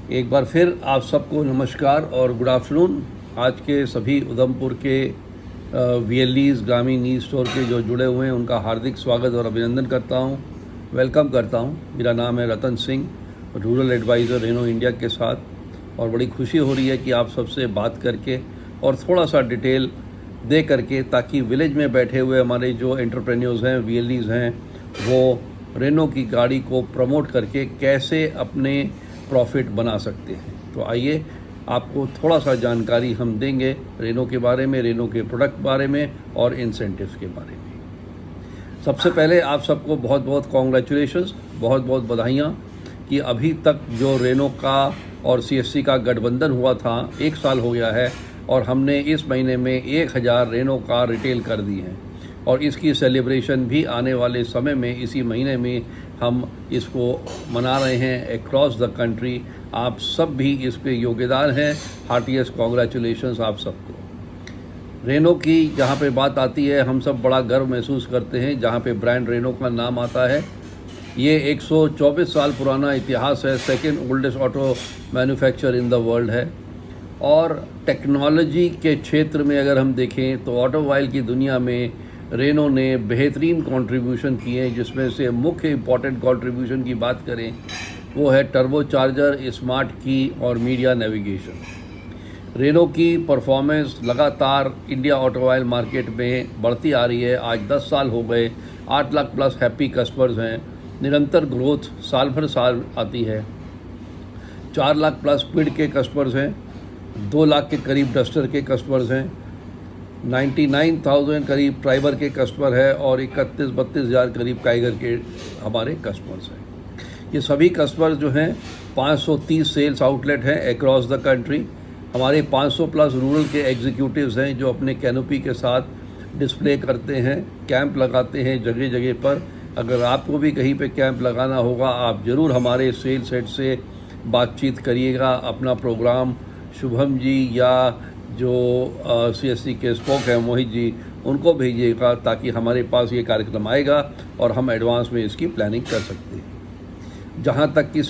एक बार फिर आप सबको नमस्कार और गुड आफ्टरनून। आज के सभी उधमपुर के वीएलईज ग्रामीण नीज स्टोर के जो जुड़े हुए हैं उनका हार्दिक स्वागत और अभिनंदन करता हूं, वेलकम करता हूं। मेरा नाम है Ratan Singh, rural adviser Renault India के साथ, और बड़ी खुशी हो रही है कि आप सबसे बात करके और थोड़ा सा डिटेल दे करके, ताकि विलेज में बैठे हुए हमारे जो एंटरप्रेन्योर्स हैं, वीएलईज हैं, वो रेनो की गाड़ी को प्रमोट करके कैसे अपने प्रॉफिट बना सकते हैं। तो आइए आपको थोड़ा सा जानकारी हम देंगे रेनो के बारे में, रेनो के प्रोडक्ट बारे में और इंसेंटिव्स के बारे में। सबसे पहले आप सबको बहुत बहुत कॉन्ग्रेचुलेशंस, बहुत बहुत बधाइयाँ कि अभी तक जो रेनो का और सीएससी का गठबंधन हुआ था 1 साल हो गया है और हमने इस महीने में 1000 रेनो कार रिटेल कर दी हैं और इसकी सेलिब्रेशन भी आने वाले समय में इसी महीने में हम इसको मना रहे हैं अक्रॉस द कंट्री। आप सब भी इसके योगदान हैं। हार्टिएस्ट कॉन्ग्रेचुलेशंस आप सबको। रेनो की जहाँ पे बात आती है, हम सब बड़ा गर्व महसूस करते हैं जहाँ पे ब्रांड रेनो का नाम आता है। ये 124 साल पुराना इतिहास है, second oldest auto manufacture in the world है। और टेक्नोलॉजी के क्षेत्र में अगर हम देखें तो ऑटोमोबाइल की दुनिया में रेनो ने बेहतरीन कंट्रीब्यूशन किए हैं, जिसमें से मुख्य इम्पॉर्टेंट कंट्रीब्यूशन की बात करें वो है टर्बो चार्जर, स्मार्ट की और मीडिया नेविगेशन। रेनो की परफॉर्मेंस लगातार इंडिया ऑटोमोबाइल मार्केट में बढ़ती आ रही है। आज 10 साल हो गए, 8 लाख प्लस हैप्पी कस्टमर्स हैं, निरंतर ग्रोथ साल भर साल आती है। 4 लाख प्लस क्विड के कस्टमर्स हैं, 2 लाख के करीब डस्टर के कस्टमर्स हैं, 99,000 करीब ट्राइबर के कस्टमर है और 31-32 हज़ार करीब काइगर के हमारे कस्टमर्स हैं। ये सभी कस्टमर्स जो हैं 530 सेल्स आउटलेट हैं अक्रॉस द कंट्री। हमारे 500 प्लस रूरल के एग्जीक्यूटिव्स हैं जो अपने कैनोपी के साथ डिस्प्ले करते हैं, कैंप लगाते हैं जगह जगह पर। अगर आपको भी कहीं पे कैंप लगाना होगा, आप ज़रूर हमारे सेल्स हेड से बातचीत करिएगा। अपना प्रोग्राम शुभम जी या जो सीएससी के स्पोक हैं मोहित जी, उनको भेजिएगा ताकि हमारे पास ये कार्यक्रम आएगा और हम एडवांस में इसकी प्लानिंग कर सकते हैं। जहाँ तक कि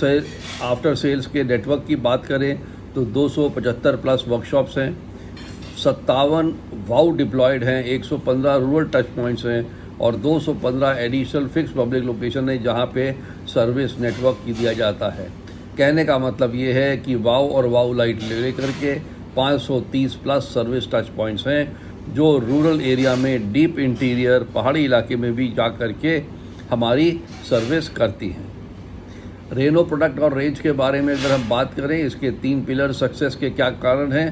आफ्टर सेल्स के नेटवर्क की बात करें तो 275 प्लस वर्कशॉप्स हैं, 57 वाउ डिप्लॉयड हैं, 115 रूरल टच पॉइंट्स हैं और 215 एडिशनल फिक्स पब्लिक लोकेशन है जहाँ पे सर्विस नेटवर्क दिया जाता है। कहने का मतलब ये है कि वाउ और वाउ लाइट ले करके 530 प्लस सर्विस टच पॉइंट्स हैं जो रूरल एरिया में, डीप इंटीरियर पहाड़ी इलाके में भी जा कर के हमारी सर्विस करती हैं। रेनो प्रोडक्ट और रेंज के बारे में अगर हम बात करें, इसके 3 पिलर सक्सेस के क्या कारण हैं।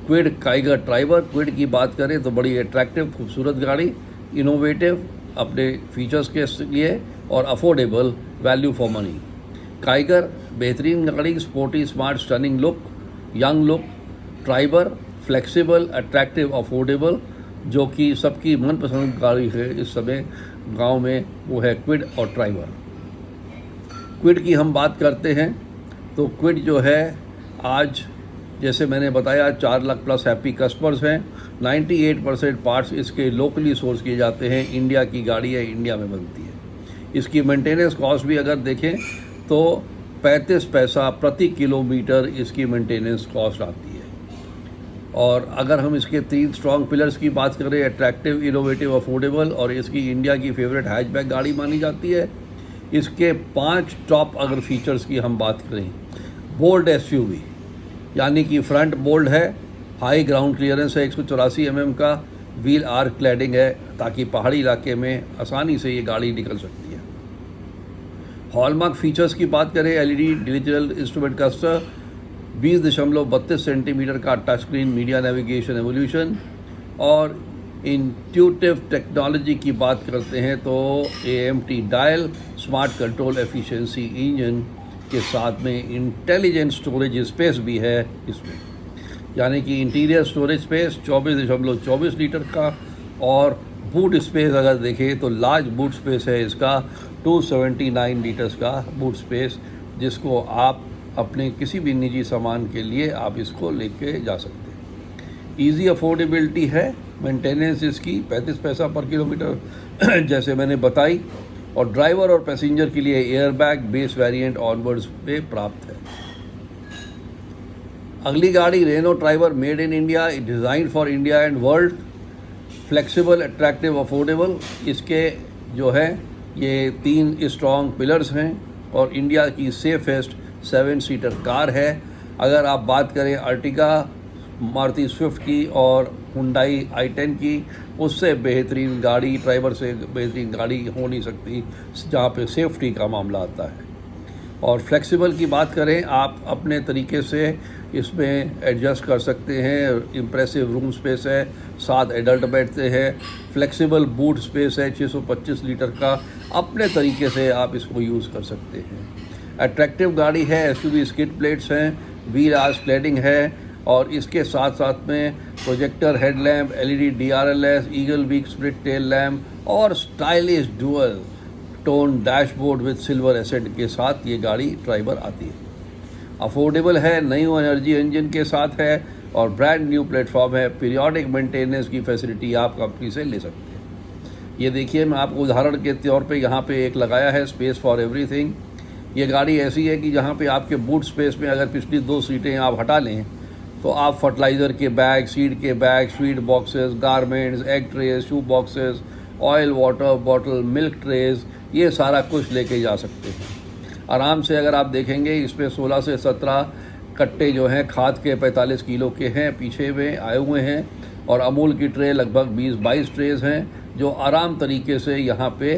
Kwid, Kiger, Triber. क्विड की बात करें तो बड़ी अट्रैक्टिव खूबसूरत गाड़ी, इनोवेटिव अपने फीचर्स के लिए और affordable, value for money. Kiger बेहतरीन गाड़ी, sporty, smart, stunning look, young look. Triber flexible, attractive, affordable, जो कि सबकी मनपसंद गाड़ी है इस समय गांव में, वो है क्विड और ट्राइबर। क्विड की हम बात करते हैं तो क्विड जो है आज जैसे मैंने बताया 4 लाख प्लस हैप्पी कस्टमर्स हैं। 98% पार्ट्स इसके लोकली सोर्स किए जाते हैं। इंडिया की गाड़ी है, इंडिया में बनती है। इसकी मेंटेनेंस कॉस्ट भी अगर देखें तो 35 पैसा प्रति किलोमीटर इसकी मेंटेनेंस कॉस्ट आती है। और अगर हम इसके 3 स्ट्रॉन्ग पिलर्स की बात करें, अट्रैक्टिव, इनोवेटिव, अफोर्डेबल, और इसकी इंडिया की फेवरेट हैचबैक गाड़ी मानी जाती है। इसके 5 टॉप अगर फीचर्स की हम बात करें, बोल्ड एसयूवी, यानी कि फ्रंट बोल्ड है, हाई ग्राउंड क्लियरेंस है, 184 mm का व्हील आर्क क्लैडिंग है ताकि पहाड़ी इलाके में आसानी से ये गाड़ी निकल सकती है। हॉलमार्क फीचर्स की बात करें, LED digital instrument cluster, 20.32 centimetre का touch screen, media navigation evolution, और इंट्यूटिव टेक्नोलॉजी की बात करते हैं तो AMT dial, smart control efficiency engine के साथ में इंटेलिजेंट स्टोरेज स्पेस भी है इसमें, यानी कि इंटीरियर स्टोरेज स्पेस 24.24 लीटर का, और बूट स्पेस अगर देखें तो लार्ज बूट स्पेस है इसका, 279 लीटर्स का बूट स्पेस, जिसको आप अपने किसी भी निजी सामान के लिए आप इसको लेके जा सकते हैं। ईजी अफोर्डेबिलिटी है, मेंटेनेंस इसकी 35 पैसा पर किलोमीटर जैसे मैंने बताई, और ड्राइवर और पैसेंजर के लिए एयरबैग बेस वेरिएंट ऑनवर्ड्स पे प्राप्त है। अगली गाड़ी Renault Triber made in India, design for India and world, flexible, attractive, affordable. इसके जो है ये 3 स्ट्रॉन्ग पिलर्स हैं और इंडिया की सेफेस्ट 7 सीटर कार है। अगर आप बात करें अर्टिगा, मारुति स्विफ्ट की और हुंडई i10 की, उससे बेहतरीन गाड़ी, ट्राइबर से बेहतरीन गाड़ी हो नहीं सकती जहाँ पे सेफ्टी का मामला आता है। और फ्लेक्सिबल की बात करें, आप अपने तरीके से इसमें एडजस्ट कर सकते हैं। इम्प्रेसिव रूम स्पेस है, 7 एडल्ट बैठते हैं, फ्लेक्सिबल बूट स्पेस है 625 लीटर का, अपने तरीके से आप इसको यूज़ कर सकते हैं। अट्रैक्टिव गाड़ी है, एसयूवी स्किड प्लेट्स हैं, व्हील आर्च क्लैडिंग है और इसके साथ साथ में projector headlamp, LED DRLS, eagle wing split tail lamp और stylish dual tone dashboard with silver accent के साथ ये गाड़ी ट्राइबर आती है। अफोर्डेबल है, न्यू एनर्जी इंजन के साथ है और ब्रांड न्यू प्लेटफॉर्म है। पीरियोडिक मेंटेनेंस की फैसिलिटी आप कंपनी से ले सकते हैं। ये देखिए, मैं आपको उदाहरण के तौर पे यहाँ पे एक लगाया है, स्पेस फॉर एवरीथिंग। ये गाड़ी ऐसी है कि जहाँ पे आपके बूट स्पेस में अगर पिछली 2 सीटें आप हटा लें तो आप फर्टिलाइज़र के बैग, सीड के bag, sweet boxes, garments, egg trays, shoe boxes, oil water bottle, milk trays, ये सारा कुछ लेके जा सकते हैं आराम से। अगर आप देखेंगे इसमें 16 से 17 कट्टे जो हैं खाद के 45 किलो के हैं, पीछे में आए हुए हैं और अमूल की ट्रे लगभग 20-22 ट्रेज हैं जो आराम तरीके से यहाँ पे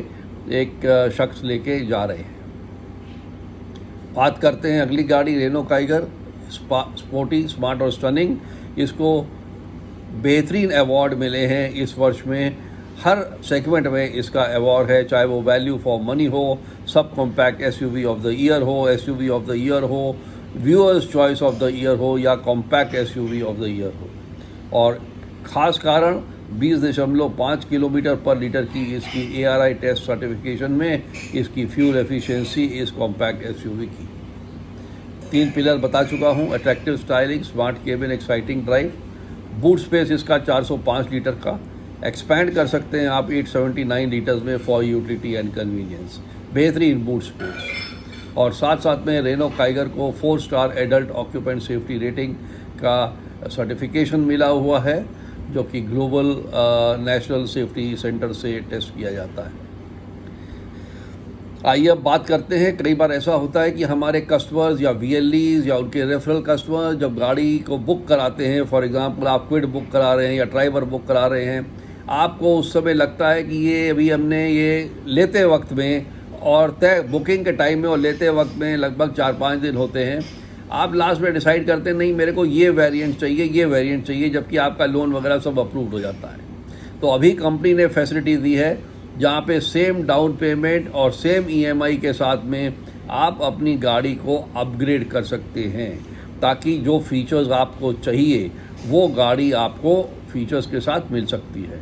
एक शख्स लेके जा रहे हैं। बात करते हैं अगली गाड़ी रेनो काइगर, स्पोर्टी, स्मार्ट और स्टनिंग। इसको बेहतरीन अवार्ड मिले हैं इस वर्ष में, हर सेगमेंट में इसका अवार्ड है, चाहे वो वैल्यू फॉर मनी हो, sub compact SUV of the year हो, एसयूवी ऑफ द ईयर हो, viewers choice of the year हो या compact SUV of the year हो। और ख़ास कारण 20.5 किलोमीटर पर लीटर की इसकी ARI टेस्ट सर्टिफिकेशन में इसकी फ्यूल एफिशिएंसी इस कॉम्पैक्ट एसयूवी की। 3 पिलर बता चुका हूँ, attractive styling, smart cabin, exciting drive. Boot space इसका 405 लीटर का, एक्सपैंड कर सकते हैं आप 879 लीटर्स में फॉर यूटिलिटी एंड कन्वीनियंस, बेहतरीन बूट स्पेस। और साथ साथ में रेनो काइगर को 4 star adult occupant safety rating का सर्टिफिकेशन मिला हुआ है जो कि ग्लोबल नेशनल सेफ्टी सेंटर से टेस्ट किया जाता है। आइए अब बात करते हैं, कई बार ऐसा होता है कि हमारे कस्टमर्स या VLEs या उनके रेफरल कस्टमर्स जब गाड़ी को बुक कराते हैं, फॉर एग्जांपल आप क्विड बुक करा रहे हैं या ड्राइवर बुक करा रहे हैं, आपको उस समय लगता है कि ये अभी हमने ये लेते वक्त में और तय बुकिंग के टाइम में और लेते वक्त में लगभग 4-5 दिन होते हैं, आप लास्ट में डिसाइड करते हैं नहीं मेरे को ये वेरिएंट चाहिए, ये वेरिएंट चाहिए, जबकि आपका लोन वगैरह सब अप्रूव्ड हो जाता है। तो अभी कंपनी ने फैसिलिटी दी है जहाँ पे सेम डाउन पेमेंट और सेम EMI के साथ में आप अपनी गाड़ी को अपग्रेड कर सकते हैं ताकि जो फीचर्स आपको चाहिए वो गाड़ी आपको फीचर्स के साथ मिल सकती है।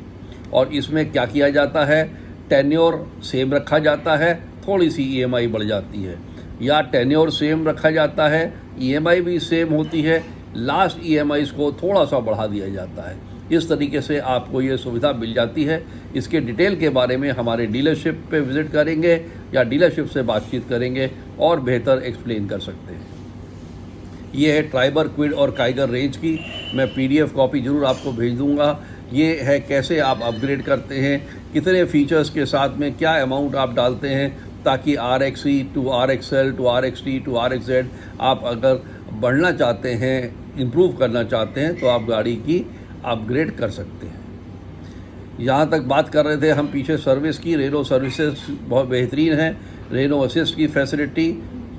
और इसमें क्या किया जाता है, टेन्योर सेम रखा जाता है, थोड़ी सी EMI बढ़ जाती है, या टेन्योर सेम रखा जाता है, EMI भी सेम होती है, लास्ट EMIs को थोड़ा सा बढ़ा दिया जाता है। इस तरीके से आपको ये सुविधा मिल जाती है। इसके डिटेल के बारे में हमारे डीलरशिप पे विज़िट करेंगे या डीलरशिप से बातचीत करेंगे और बेहतर एक्सप्लेन कर सकते हैं। ये है ट्राइबर, क्विड और काइगर रेंज की, मैं PDF कॉपी ज़रूर आपको भेज दूँगा। ये है कैसे आप अपग्रेड करते हैं, कितने फीचर्स के साथ में क्या अमाउंट आप डालते हैं ताकि RXE to RXL to RXT to RXZ आप अगर बढ़ना चाहते हैं, इम्प्रूव करना चाहते हैं तो आप गाड़ी की अपग्रेड कर सकते हैं। यहाँ तक बात कर रहे थे हम पीछे सर्विस की, रेनो सर्विसेज बहुत बेहतरीन है। रेनो असिस्ट की फैसिलिटी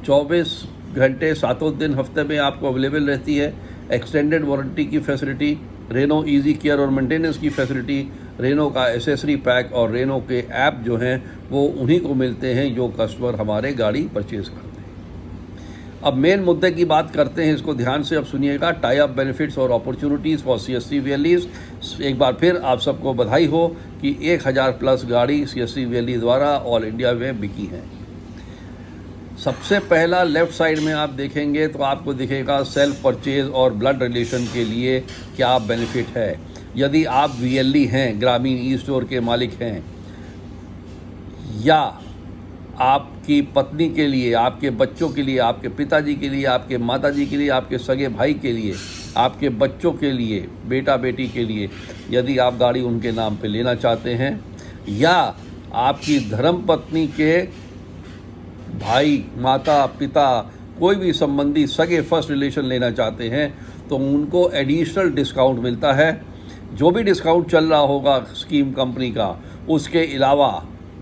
24 घंटे 7 दिन हफ्ते में आपको अवेलेबल रहती है। एक्सटेंडेड वारंटी की फैसिलिटी, रेनो इजी केयर और मेंटेनेंस की फैसिलिटी, रेनो का एसेसरी पैक और रेनो के ऐप जो हैं वो उन्हीं को मिलते हैं जो कस्टमर हमारे गाड़ी परचेज़ करते हैं। अब मेन मुद्दे की बात करते हैं, इसको ध्यान से अब सुनिएगा। टाई अप बेनिफिट्स और अपॉर्चुनिटीज़ फॉर CSC VLEs। एक बार फिर आप सबको बधाई हो कि 1000+ गाड़ी CSC VLE द्वारा ऑल इंडिया में बिकी है। सबसे पहला लेफ़्ट साइड में आप देखेंगे तो आपको दिखेगा सेल्फ परचेज और ब्लड रिलेशन के लिए क्या बेनिफिट है। यदि आप VLE हैं, ग्रामीण ई स्टोर के मालिक हैं, या आपकी पत्नी के लिए, आपके बच्चों के लिए, आपके पिताजी के लिए, आपके माताजी के लिए, आपके सगे भाई के लिए, आपके बच्चों के लिए, बेटा बेटी के लिए, यदि आप गाड़ी उनके नाम पे लेना चाहते हैं, या आपकी धर्मपत्नी के भाई, माता, पिता, कोई भी संबंधी सगे फर्स्ट रिलेशन लेना चाहते हैं, तो उनको एडिशनल डिस्काउंट मिलता है। जो भी डिस्काउंट चल रहा होगा स्कीम कंपनी का, उसके अलावा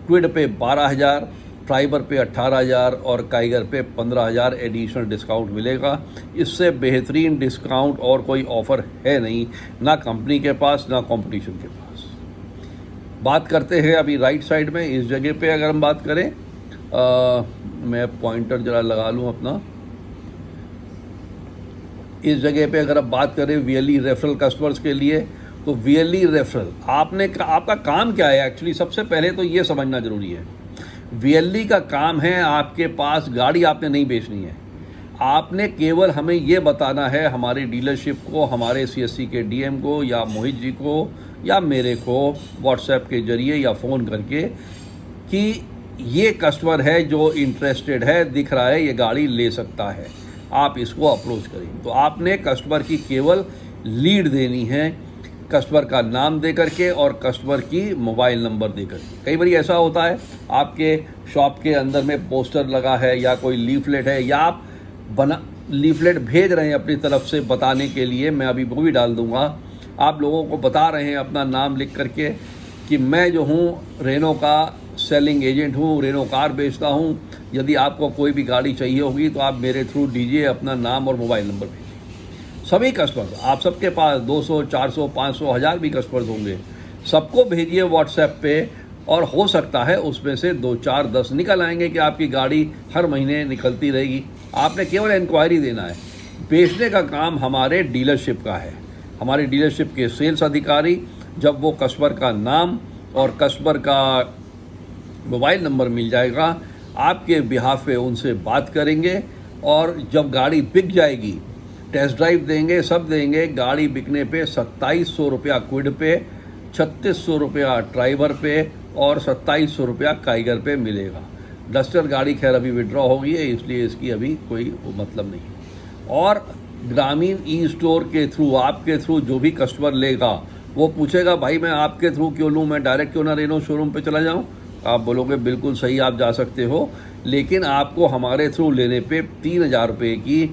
क्विड पे 12,000, ट्राइबर पे 18,000 और काइगर पे 15,000 एडिशनल डिस्काउंट मिलेगा। इससे बेहतरीन डिस्काउंट और कोई ऑफ़र है नहीं, ना कंपनी के पास ना कंपटीशन के पास। बात करते हैं अभी राइट साइड में, इस जगह पे अगर हम बात करें, मैं पॉइंटर ज़रा लगा लूँ अपना। इस जगह पे अगर आप बात करें वीएलई रेफरल कस्टमर्स के लिए, तो वीएलई रेफरल आपका काम क्या है एक्चुअली, सबसे पहले तो ये समझना ज़रूरी है। वीएलई का काम है, आपके पास गाड़ी आपने नहीं बेचनी है, आपने केवल हमें ये बताना है, हमारे डीलरशिप को, हमारे सीएससी के डीएम को या मोहित जी को या मेरे को व्हाट्सएप के ज़रिए या फ़ोन करके कि ये कस्टमर है जो इंटरेस्टेड है, दिख रहा है ये गाड़ी ले सकता है, आप इसको अप्रोच करें। तो आपने कस्टमर की केवल लीड देनी है, कस्टमर का नाम दे करके और कस्टमर की मोबाइल नंबर दे करके। कई बार ऐसा होता है आपके शॉप के अंदर में पोस्टर लगा है या कोई लीफलेट है, या आप लीफलेट भेज रहे हैं अपनी तरफ से बताने के लिए, मैं अभी वो भी डाल दूंगा, आप लोगों को बता रहे हैं अपना नाम लिख करके कि मैं जो हूँ रेनो का सेलिंग एजेंट हूँ, रेनो कार बेचता हूँ, यदि आपको कोई भी गाड़ी चाहिए होगी तो आप मेरे थ्रू दीजिए अपना नाम और मोबाइल नंबर भेजिए। सभी कस्टमर्स, आप सबके पास 200, 400, 500, 1000 भी कस्टमर्स होंगे, सबको भेजिए व्हाट्सएप पे, और हो सकता है उसमें से 2, 4, 10 निकल आएंगे कि आपकी गाड़ी हर महीने निकलती रहेगी। आपने केवल इंक्वायरी देना है। बेचने का काम हमारे डीलरशिप का है। हमारे डीलरशिप के सेल्स अधिकारी जब वो कस्टमर का नाम और कस्टमर का मोबाइल नंबर मिल जाएगा, आपके बिहाफ पे उनसे बात करेंगे, और जब गाड़ी बिक जाएगी टेस्ट ड्राइव देंगे, सब देंगे। गाड़ी बिकने पे 2700 रुपया क्विड पे, 3600 रुपया ट्राइबर पे और 2700 रुपया काइगर पे मिलेगा। डस्टर गाड़ी खैर अभी विड्रॉ हो गई है, इसलिए इसकी अभी कोई मतलब नहीं। और ग्रामीण ई स्टोर के थ्रू, आपके थ्रू जो भी कस्टमर लेगा वो पूछेगा भाई मैं आपके थ्रू क्यों लूँ, मैं डायरेक्ट क्यों ना रेनो शोरूम पे चला जाऊँ। आप बोलोगे बिल्कुल सही, आप जा सकते हो, लेकिन आपको हमारे थ्रू लेने पे 3000 रुपये की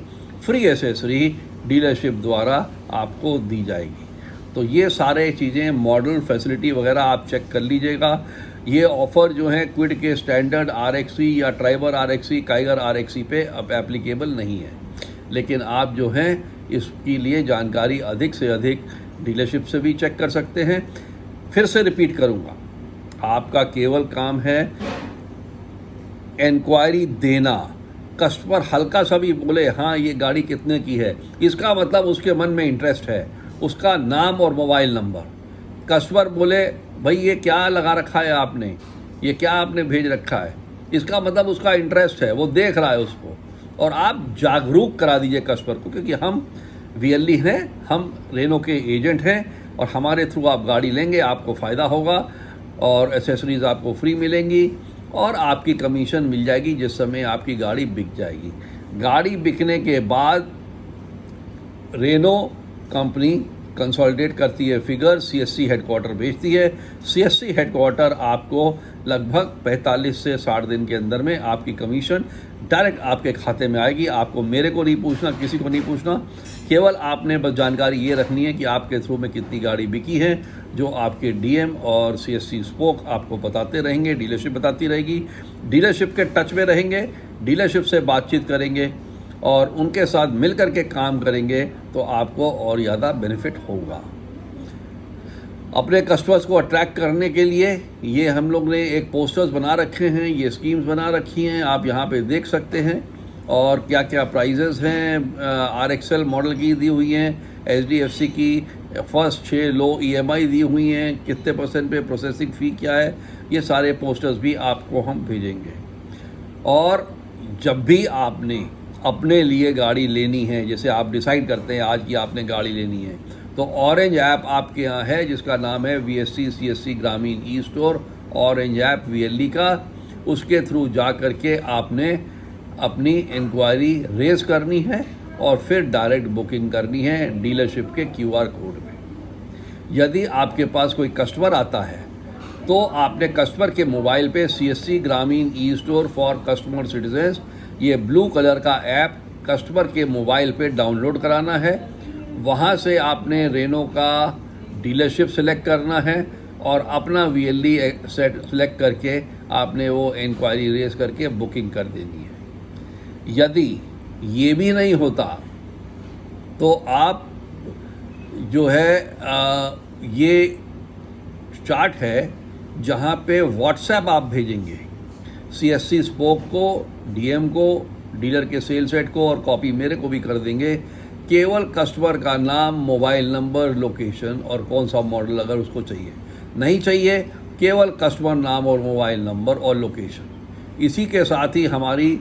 फ्री एसेसरी डीलरशिप द्वारा आपको दी जाएगी। तो ये सारे चीज़ें, मॉडल, फैसिलिटी वगैरह आप चेक कर लीजिएगा। ये ऑफ़र जो है क्विड के स्टैंडर्ड RXE या ट्राइबर RXE, काइगर RXE पे अब एप्लीकेबल नहीं है, लेकिन आप जो हैं इसके लिए जानकारी अधिक से अधिक डीलरशिप से भी चेक कर सकते हैं। फिर से रिपीट करूँगा, आपका केवल काम है इंक्वायरी देना। कस्टमर हल्का सा भी बोले हाँ ये गाड़ी कितने की है, इसका मतलब उसके मन में इंटरेस्ट है, उसका नाम और मोबाइल नंबर। कस्टमर बोले भाई ये क्या लगा रखा है आपने, ये क्या आपने भेज रखा है, इसका मतलब उसका इंटरेस्ट है, वो देख रहा है उसको। और आप जागरूक करा दीजिए कस्टमर को, क्योंकि हम वीएलई हैं, हम रेनो के एजेंट हैं, और हमारे थ्रू आप गाड़ी लेंगे, आपको फ़ायदा होगा और एसेसरीज़ आपको फ्री मिलेंगी और आपकी कमीशन मिल जाएगी जिस समय आपकी गाड़ी बिक जाएगी। गाड़ी बिकने के बाद रेनो कंपनी कंसोलिडेट करती है फिगर, सीएससी हेडक्वार्टर भेजती है। सीएससी हेडक्वार्टर आपको लगभग 45 से 60 दिन के अंदर में आपकी कमीशन डायरेक्ट आपके खाते में आएगी। आपको मेरे को नहीं पूछना, किसी को नहीं पूछना, केवल आपने बस जानकारी ये रखनी है कि आपके थ्रू में कितनी गाड़ी बिकी है, जो आपके डीएम और सीएससी स्पोक आपको बताते रहेंगे, डीलरशिप बताती रहेगी। डीलरशिप के टच में रहेंगे, डीलरशिप से बातचीत करेंगे और उनके साथ मिलकर के काम करेंगे, तो आपको और ज़्यादा बेनिफिट होगा। अपने कस्टमर्स को अट्रैक्ट करने के लिए ये हम लोग ने एक पोस्टर्स बना रखे हैं, ये स्कीम्स बना रखी हैं, आप यहाँ पे देख सकते हैं। और क्या क्या प्राइजेज़ हैं, RXL मॉडल की दी हुई हैं, HDFC की फर्स्ट 6 लो EMI दी हुई हैं, कितने % पे प्रोसेसिंग फ़ी क्या है, ये सारे पोस्टर्स भी आपको हम भेजेंगे। और जब भी आपने अपने लिए गाड़ी लेनी है, जैसे आप डिसाइड करते हैं आज की आपने गाड़ी लेनी है, तो ऑरेंज ऐप आपके यहाँ है जिसका नाम है VSC CSC ग्रामीण e store. Orange app VLE का, उसके थ्रू जा कर के आपने अपनी इंक्वायरी रेज करनी है और फिर डायरेक्ट बुकिंग करनी है डीलरशिप के QR कोड में। यदि आपके पास कोई कस्टमर आता है तो आपने कस्टमर के मोबाइल पे CSC ग्रामीण e store for customer citizens, ये ब्लू कलर का ऐप कस्टमर के मोबाइल पे डाउनलोड कराना है। वहाँ से आपने रेनो का डीलरशिप सेलेक्ट करना है और अपना VLD सेट सेलेक्ट करके आपने वो इंक्वायरी रेज करके बुकिंग कर देनी है। यदि ये भी नहीं होता तो आप जो है ये चार्ट है जहाँ पे व्हाट्सएप आप भेजेंगे CSC स्पोक को, DM को, डीलर के सेल्स हेड को और कॉपी मेरे को भी कर देंगे। केवल कस्टमर का नाम, मोबाइल नंबर, लोकेशन और कौन सा मॉडल अगर उसको चाहिए, नहीं चाहिए केवल कस्टमर नाम और मोबाइल नंबर और लोकेशन। इसी के साथ ही हमारी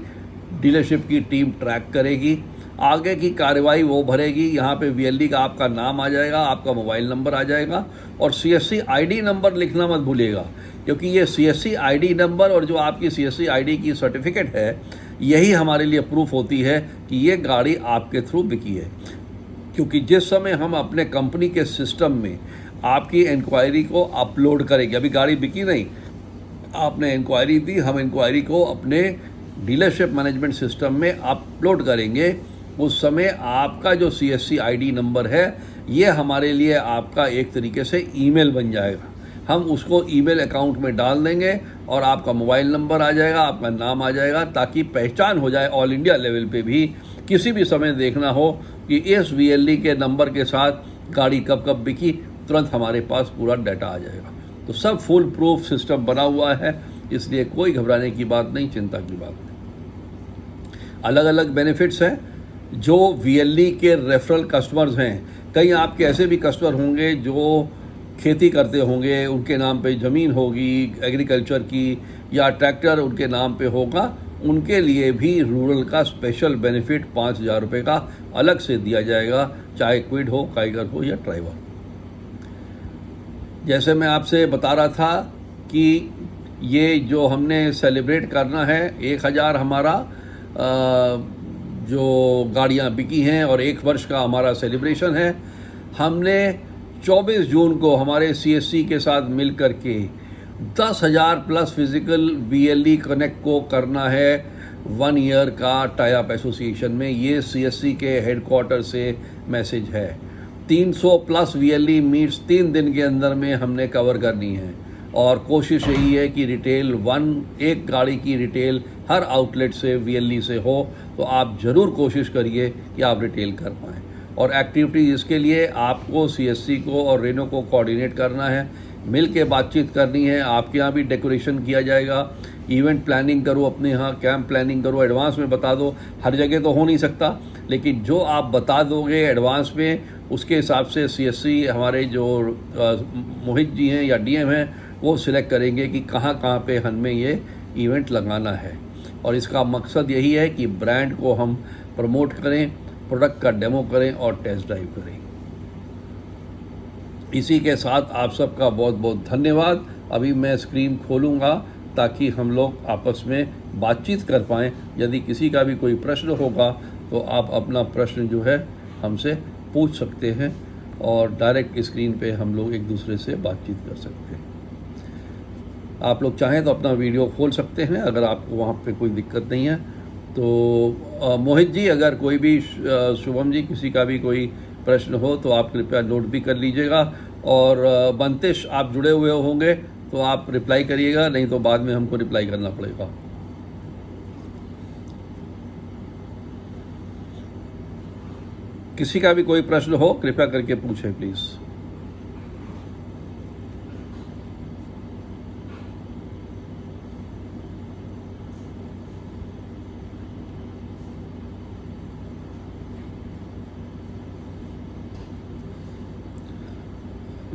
डीलरशिप की टीम ट्रैक करेगी, आगे की कार्रवाई वो भरेगी। यहाँ पे VLD का आपका नाम आ जाएगा, आपका मोबाइल नंबर आ जाएगा और CSC ID नंबर लिखना मत भूलिएगा, क्योंकि ये CSC ID नंबर और जो आपकी CSC ID की सर्टिफिकेट है यही हमारे लिए प्रूफ होती है कि ये गाड़ी आपके थ्रू बिकी है। क्योंकि जिस समय हम अपने कंपनी के सिस्टम में आपकी इंक्वायरी को अपलोड करेंगे, अभी गाड़ी बिकी नहीं, आपने इंक्वायरी दी, हम इंक्वायरी को अपने डीलरशिप मैनेजमेंट सिस्टम में अपलोड करेंगे, उस समय आपका जो CSC ID नंबर है ये हमारे लिए आपका एक तरीके से ईमेल बन जाएगा। हम उसको ईमेल अकाउंट में डाल देंगे और आपका मोबाइल नंबर आ जाएगा, आपका नाम आ जाएगा, ताकि पहचान हो जाए ऑल इंडिया लेवल पे भी किसी भी समय देखना हो कि इस VLD के नंबर के साथ गाड़ी कब कब बिकी, तुरंत हमारे पास पूरा डाटा आ जाएगा। तो सब फुल प्रूफ सिस्टम बना हुआ है, इसलिए कोई घबराने की बात नहीं, चिंता की बात नहीं। अलग अलग बेनिफिट्स हैं जो VLD के रेफरल कस्टमर्स हैं। कई आपके ऐसे भी कस्टमर होंगे जो खेती करते होंगे, उनके नाम पे ज़मीन होगी एग्रीकल्चर की, या ट्रैक्टर उनके नाम पे होगा, उनके लिए भी रूरल का स्पेशल बेनिफिट 5,000 रुपये का अलग से दिया जाएगा, चाहे क्विड हो, काइगर हो या ड्राइवर। जैसे मैं आपसे बता रहा था कि ये जो हमने सेलिब्रेट करना है 1,000 हमारा जो गाड़ियाँ बिकी हैं और 1 वर्ष का हमारा सेलिब्रेशन है। हमने 24 जून को हमारे CSC के साथ मिल कर के 10,000 प्लस फिजिकल VLD कनेक्ट को करना है 1 ईयर का टाई अप एसोसिएशन में। ये CSC के हेडक्वार्टर से मैसेज है। 300 प्लस VLD मीट्स 3 दिन के अंदर में हमने कवर करनी है और कोशिश यही है कि रिटेल एक गाड़ी की रिटेल हर आउटलेट से VLD से हो। तो आप ज़रूर कोशिश करिए कि आप रिटेल कर पाएँ। और एक्टिविटीज़ इसके लिए आपको CSC को और रेनो को कोऑर्डिनेट करना है, मिल के बातचीत करनी है। आपके यहाँ भी डेकोरेशन किया जाएगा, इवेंट प्लानिंग करो, अपने यहाँ कैंप प्लानिंग करो, एडवांस में बता दो। हर जगह तो हो नहीं सकता, लेकिन जो आप बता दोगे एडवांस में, उसके हिसाब से CSC हमारे जो मोहित जी हैं या DM हैं वो सिलेक्ट करेंगे कि कहाँ कहाँ पे हमें ये इवेंट लगाना है। और इसका मकसद यही है कि ब्रांड को हम प्रमोट करें, प्रोडक्ट का डेमो करें और टेस्ट ड्राइव करें। इसी के साथ आप सबका बहुत बहुत धन्यवाद। अभी मैं स्क्रीन खोलूँगा ताकि हम लोग आपस में बातचीत कर पाएँ। यदि किसी का भी कोई प्रश्न होगा तो आप अपना प्रश्न जो है हमसे पूछ सकते हैं और डायरेक्ट स्क्रीन पे हम लोग एक दूसरे से बातचीत कर सकते हैं। आप लोग चाहें तो अपना वीडियो खोल सकते हैं अगर आपको वहाँ पे कोई दिक्कत नहीं है तो। मोहित जी, अगर कोई भी शुभम जी किसी का भी कोई प्रश्न हो तो आप कृपया नोट भी कर लीजिएगा। और बंतिश, आप जुड़े हुए होंगे तो आप रिप्लाई करिएगा, नहीं तो बाद में हमको रिप्लाई करना पड़ेगा। किसी का भी कोई प्रश्न हो कृपया करके पूछें प्लीज़।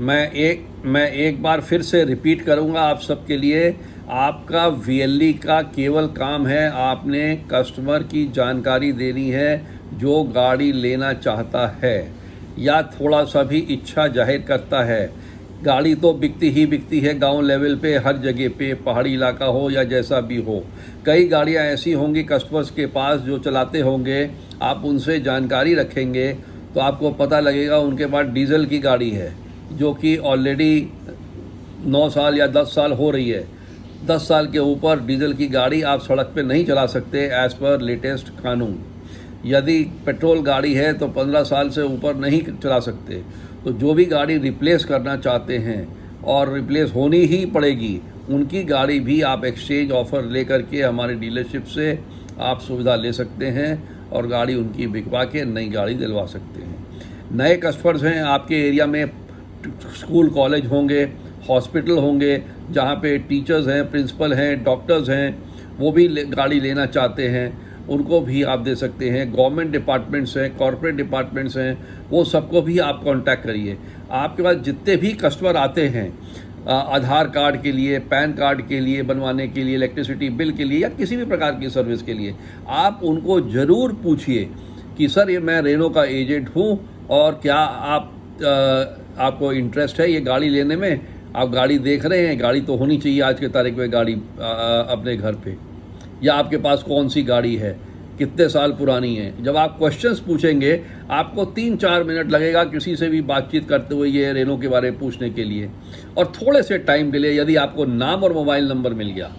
मैं एक बार फिर से रिपीट करूंगा आप सबके लिए। आपका VLD का केवल काम है, आपने कस्टमर की जानकारी देनी है जो गाड़ी लेना चाहता है या थोड़ा सा भी इच्छा जाहिर करता है गाड़ी तो बिकती ही बिकती है गांव लेवल पे, हर जगह पे, पहाड़ी इलाका हो या जैसा भी हो। कई गाड़ियां ऐसी होंगी कस्टमर्स के पास जो चलाते होंगे, आप उनसे जानकारी रखेंगे तो आपको पता लगेगा उनके पास डीजल की गाड़ी है जो कि ऑलरेडी 9 साल या 10 साल हो रही है। 10 साल के ऊपर डीजल की गाड़ी आप सड़क पे नहीं चला सकते एज़ पर लेटेस्ट कानून। यदि पेट्रोल गाड़ी है तो 15 साल से ऊपर नहीं चला सकते। तो जो भी गाड़ी रिप्लेस करना चाहते हैं और रिप्लेस होनी ही पड़ेगी, उनकी गाड़ी भी आप एक्सचेंज ऑफ़र लेकर के हमारे डीलरशिप से आप सुविधा ले सकते हैं और गाड़ी उनकी बिकवा के नई गाड़ी दिलवा सकते हैं। नए कस्टमर्स हैं, आपके एरिया में स्कूल कॉलेज होंगे, हॉस्पिटल होंगे जहाँ पे टीचर्स हैं, प्रिंसिपल हैं, डॉक्टर्स हैं, वो भी गाड़ी लेना चाहते हैं, उनको भी आप दे सकते हैं। गवर्नमेंट डिपार्टमेंट्स हैं, कॉर्पोरेट डिपार्टमेंट्स हैं, वो सबको भी आप कांटेक्ट करिए। आपके पास जितने भी कस्टमर आते हैं आधार कार्ड के लिए, पैन कार्ड के लिए बनवाने के लिए, इलेक्ट्रिसिटी बिल के लिए या किसी भी प्रकार की सर्विस के लिए, आप उनको ज़रूर पूछिए कि सर ये मैं रेनो का एजेंट हूँ और क्या आपको इंटरेस्ट है ये गाड़ी लेने में। आप गाड़ी देख रहे हैं, गाड़ी तो होनी चाहिए आज के तारीख में गाड़ी अपने घर पे, या आपके पास कौन सी गाड़ी है, कितने साल पुरानी है। जब आप क्वेश्चंस पूछेंगे, आपको 3-4 मिनट लगेगा किसी से भी बातचीत करते हुए ये रेनो के बारे में पूछने के लिए, और थोड़े से टाइम के लिए यदि आपको नाम और मोबाइल नंबर मिल गया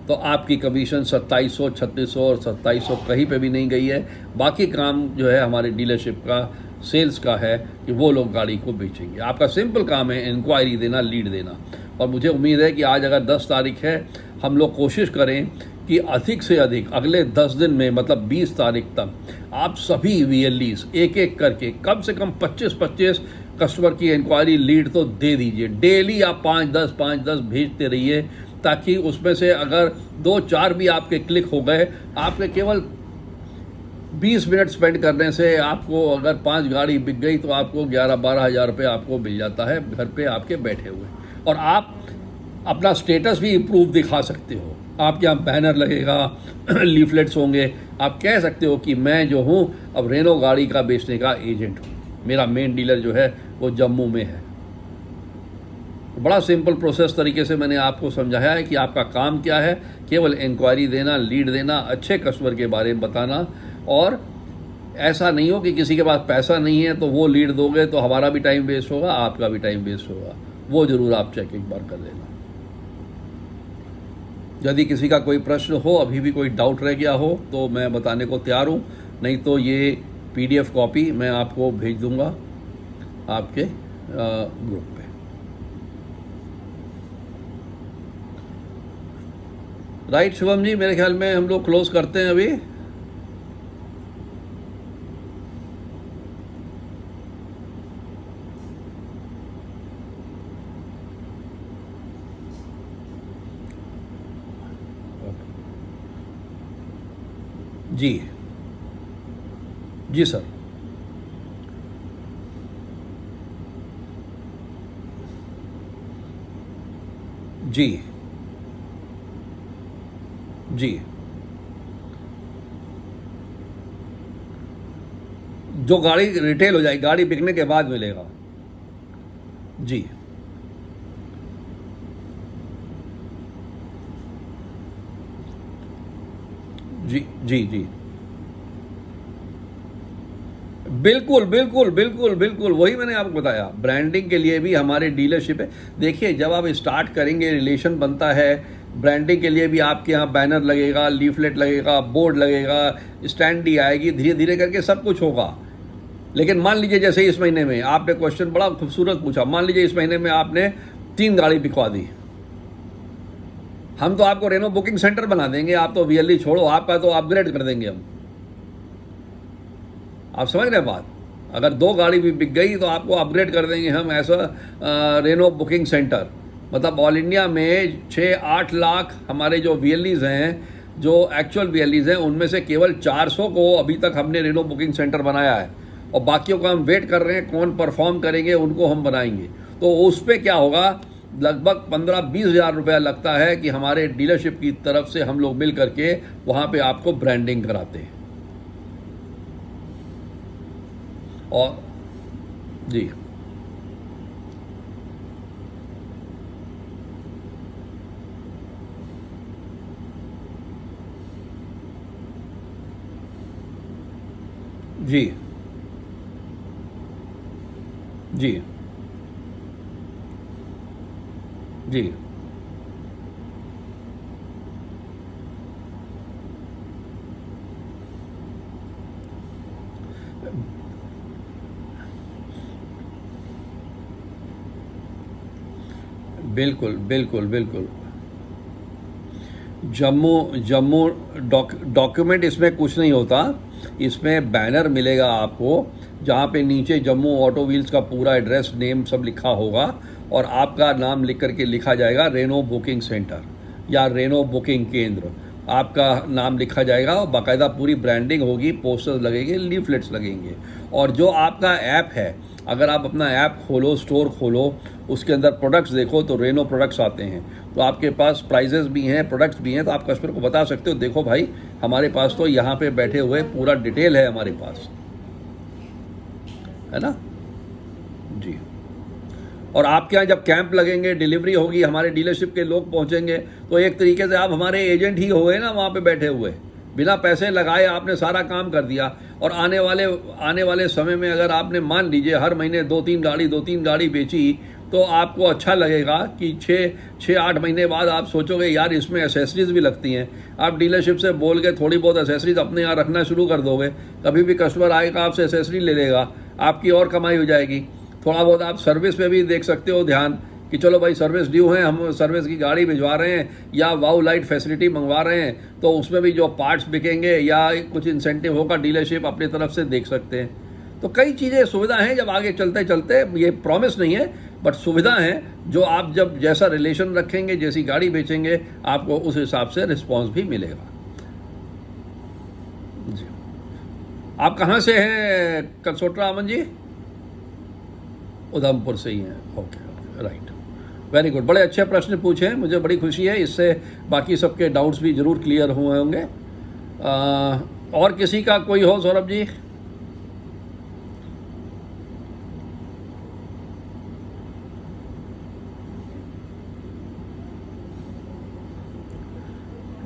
तो आपकी कमीशन 2700, 3600 और 2700 कहीं पे भी नहीं गई है। बाकी काम जो है हमारे डीलरशिप का, सेल्स का है कि वो लोग गाड़ी को बेचेंगे। आपका सिंपल काम है इंक्वायरी देना, लीड देना। और मुझे उम्मीद है कि आज अगर 10 तारीख है, हम लोग कोशिश करें कि अधिक से अधिक अगले 10 दिन में, मतलब 20 तारीख तक, आप सभी VLEs एक एक करके कम से कम 25-25 कस्टमर की इंक्वायरी लीड तो दे दीजिए। डेली आप 5-10 भेजते रहिए, ताकि उसमें से अगर 2-4 भी आपके क्लिक हो गए, आपके केवल 20 मिनट स्पेंड करने से आपको अगर 5 गाड़ी बिक गई तो आपको 11-12 हज़ार रुपये आपको मिल जाता है घर पे आपके बैठे हुए। और आप अपना स्टेटस भी इम्प्रूव दिखा सकते हो। आपके यहाँ बैनर लगेगा, लीफलेट्स होंगे, आप कह सकते हो कि मैं जो हूँ अब रेनो गाड़ी का बेचने का एजेंट हूँ, मेरा मेन डीलर जो है वो जम्मू में है। बड़ा सिंपल प्रोसेस तरीके से मैंने आपको समझाया है कि आपका काम क्या है, केवल इंक्वायरी देना, लीड देना, अच्छे कस्टमर के बारे में बताना। और ऐसा नहीं हो कि किसी के पास पैसा नहीं है तो वो लीड दोगे तो हमारा भी टाइम वेस्ट होगा, आपका भी टाइम वेस्ट होगा। वो ज़रूर आप चेक एक बार कर लेना। यदि किसी का कोई प्रश्न हो, अभी भी कोई डाउट रह गया हो, तो मैं बताने को तैयार हूँ। नहीं तो ये PDF कॉपी मैं आपको भेज दूँगा आपके ग्रुप पे। राइट शुभम जी, मेरे ख्याल में हम लोग क्लोज करते हैं अभी। जी जी सर। जी जी, जो गाड़ी रिटेल हो जाएगी, गाड़ी बिकने के बाद मिलेगा। जी जी जी जी, बिल्कुल बिल्कुल बिल्कुल बिल्कुल, वही मैंने आपको बताया। ब्रांडिंग के लिए भी हमारे डीलरशिप है। देखिए, जब आप स्टार्ट करेंगे, रिलेशन बनता है, ब्रांडिंग के लिए भी आपके यहाँ बैनर लगेगा, लीफलेट लगेगा, बोर्ड लगेगा, स्टैंडी आएगी, धीरे धीरे करके सब कुछ होगा। लेकिन मान लीजिए जैसे इस महीने में आपने क्वेश्चन बड़ा खूबसूरत पूछा, मान लीजिए इस महीने में आपने 3 गाड़ी बिकवा दी, हम तो आपको रेनो बुकिंग सेंटर बना देंगे। आप तो VLE छोड़ो, आपका तो अपग्रेड कर देंगे हम। आप समझ रहे हैं बात? अगर 2 गाड़ी भी बिक गई तो आपको अपग्रेड कर देंगे हम ऐसा रेनो बुकिंग सेंटर। मतलब ऑल इंडिया में 6-8 लाख हमारे जो VLEs हैं, जो एक्चुअल VLEs हैं, उनमें से केवल 400 को अभी तक हमने रेनो बुकिंग सेंटर बनाया है, और बाकियों को हम वेट कर रहे हैं कौन परफॉर्म करेंगे, उनको हम बनाएंगे। तो उस पर क्या होगा, लगभग 15-20 हज़ार रुपया लगता है कि हमारे डीलरशिप की तरफ से हम लोग मिल करके वहाँ पे आपको ब्रांडिंग कराते हैं। और जी जी जी जी बिल्कुल बिल्कुल बिल्कुल। जम्मू जम्मू डॉक्यूमेंट इसमें कुछ नहीं होता। इसमें बैनर मिलेगा आपको, जहाँ पे नीचे जम्मू ऑटो व्हील्स का पूरा एड्रेस नेम सब लिखा होगा, और आपका नाम लिख करके लिखा जाएगा रेनो बुकिंग सेंटर या रेनो बुकिंग केंद्र। आपका नाम लिखा जाएगा और बाकायदा पूरी ब्रांडिंग होगी, पोस्टर्स लगेंगे, लीफलेट्स लगेंगे। और जो आपका ऐप है, अगर आप अपना ऐप खोलो, स्टोर खोलो, उसके अंदर प्रोडक्ट्स देखो तो रेनो प्रोडक्ट्स आते हैं। तो आपके पास प्राइजेस भी हैं, प्रोडक्ट्स भी हैं, तो आप कस्टमर को बता सकते हो, देखो भाई हमारे पास तो यहाँ पे बैठे हुए पूरा डिटेल है हमारे पास, है ना जी। और आपके यहाँ जब कैंप लगेंगे, डिलीवरी होगी, हमारे डीलरशिप के लोग पहुँचेंगे, तो एक तरीके से आप हमारे एजेंट ही हो गए ना, वहाँ पे बैठे हुए, बिना पैसे लगाए आपने सारा काम कर दिया। और आने वाले समय में अगर आपने मान लीजिए हर महीने 2-3 गाड़ी बेची, तो आपको अच्छा लगेगा कि 6-8 महीने बाद आप सोचोगे यार इसमें एसेसरीज भी लगती हैं। आप डीलरशिप से बोल के थोड़ी बहुत एसेसरीज अपने यहाँ रखना शुरू कर दोगे, कभी भी कस्टमर आएगा आपसे एसेसरी ले लेगा, आपकी और कमाई हो जाएगी। थोड़ा बहुत आप सर्विस पे भी देख सकते हो ध्यान, कि चलो भाई सर्विस ड्यू है, हम सर्विस की गाड़ी भिजवा रहे हैं या वाउ लाइट फैसिलिटी मंगवा रहे हैं, तो उसमें भी जो पार्ट्स बिकेंगे या कुछ इंसेंटिव होगा डीलरशिप अपनी तरफ से देख सकते हैं। तो कई चीज़ें सुविधा हैं, जब आगे चलते चलते, ये प्रॉमिस नहीं है बट सुविधा है, जो आप जब जैसा रिलेशन रखेंगे, जैसी गाड़ी बेचेंगे, आपको उस हिसाब से रिस्पॉन्स भी मिलेगा जी। आप कहाँ से हैं कंसोट्रा अमन जी? उधमपुर से ही हैं, ओके राइट, वेरी गुड। बड़े अच्छे प्रश्न पूछे हैं, मुझे बड़ी खुशी है, इससे बाकी सबके डाउट्स भी जरूर क्लियर हुए होंगे। और किसी का कोई हो सौरभ जी?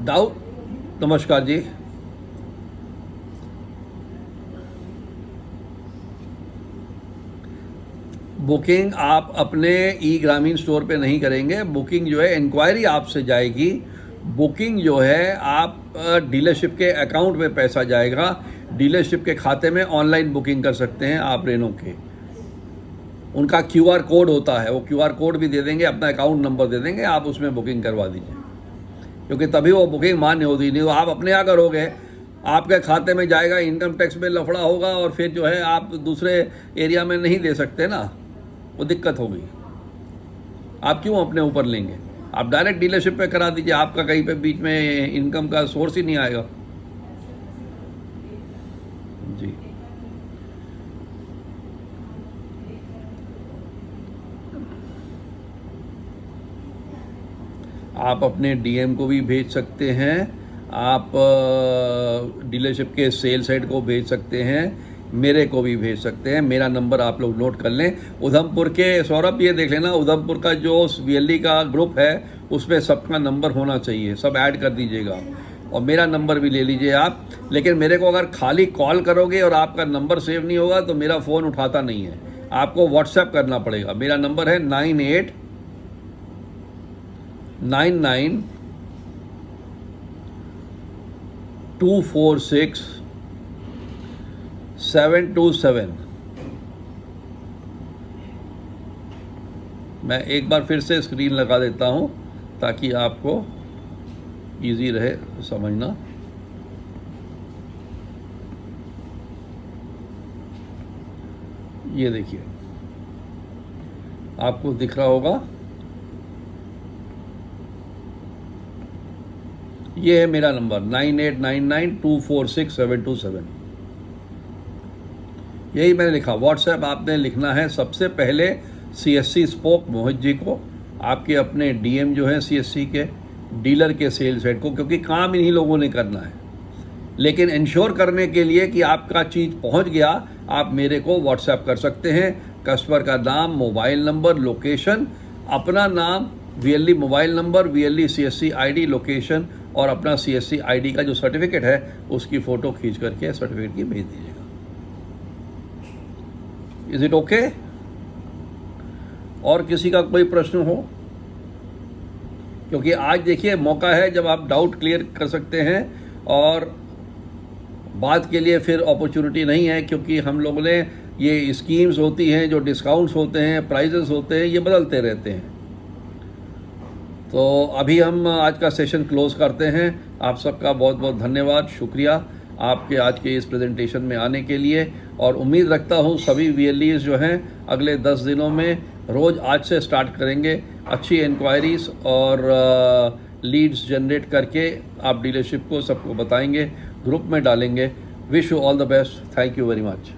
डाउट? नमस्कार जी। बुकिंग आप अपने ई ग्रामीण स्टोर पे नहीं करेंगे, बुकिंग जो है इंक्वायरी आपसे जाएगी, बुकिंग जो है आप डीलरशिप के अकाउंट में पैसा जाएगा, डीलरशिप के खाते में ऑनलाइन बुकिंग कर सकते हैं आप रेनो के। उनका क्यूआर कोड होता है, वो क्यूआर कोड भी दे देंगे, अपना अकाउंट नंबर दे देंगे, आप उसमें बुकिंग करवा दीजिए, क्योंकि तभी वो बुकिंग मान्य होती। नहीं तो आप अपने यहाँ करोगे, आपके खाते में जाएगा, इनकम टैक्स में लफड़ा होगा, और फिर जो है आप दूसरे एरिया में नहीं दे सकते ना, वो दिक्कत होगी। आप क्यों अपने ऊपर लेंगे? आप डायरेक्ट डीलरशिप पे करा दीजिए, आपका कहीं पे बीच में इनकम का सोर्स ही नहीं आएगा जी। आप अपने डीएम को भी भेज सकते हैं, आप डीलरशिप के सेल्स हेड को भेज सकते हैं, मेरे को भी भेज सकते हैं। मेरा नंबर आप लोग नोट कर लें। उधमपुर के सौरभ ये देख लेना, उधमपुर का जो वीएलडी का ग्रुप है उसमें सबका नंबर होना चाहिए, सब ऐड कर दीजिएगा, और मेरा नंबर भी ले लीजिए आप। लेकिन मेरे को अगर खाली कॉल करोगे और आपका नंबर सेव नहीं होगा तो मेरा फ़ोन उठाता नहीं है, आपको व्हाट्सएप करना पड़ेगा। मेरा नंबर है 9899246727। मैं एक बार फिर से स्क्रीन लगा देता हूं ताकि आपको इजी रहे समझना। ये देखिए, आपको दिख रहा होगा, ये है मेरा नंबर 9899246727। यही मैंने लिखा। व्हाट्सएप आपने लिखना है सबसे पहले सीएससी स्पोक मोहित जी को, आपके अपने डीएम जो है सीएससी के, डीलर के सेल्स हेड को, क्योंकि काम इन्हीं लोगों ने करना है। लेकिन इंश्योर करने के लिए कि आपका चीज़ पहुंच गया, आप मेरे को व्हाट्सएप कर सकते हैं। कस्टमर का नाम, मोबाइल नंबर, लोकेशन, अपना नाम, VLD mobile number, VLD CSC ID, location, और अपना सीएससी आईडी का जो सर्टिफिकेट है उसकी फ़ोटो खींच करके सर्टिफिकेट की भेज दीजिएगा। Is it okay? और किसी का कोई प्रश्न हो? क्योंकि आज देखिए मौका है जब आप डाउट क्लियर कर सकते हैं, और बात के लिए फिर अपॉर्चुनिटी नहीं है, क्योंकि हम लोगों ने ये स्कीम्स होती हैं, जो डिस्काउंट्स होते हैं, प्राइजेस होते हैं, ये बदलते रहते हैं। तो अभी हम आज का सेशन क्लोज करते हैं। आप सबका बहुत बहुत धन्यवाद, शुक्रिया आपके आज के इस प्रेजेंटेशन में आने के लिए, और उम्मीद रखता हूँ सभी VLEs जो हैं अगले 10 दिनों में रोज़ आज से स्टार्ट करेंगे, अच्छी इंक्वायरीज और लीड्स जनरेट करके आप डीलरशिप को सबको बताएंगे, ग्रुप में डालेंगे। Wish you all the best. Thank you very much.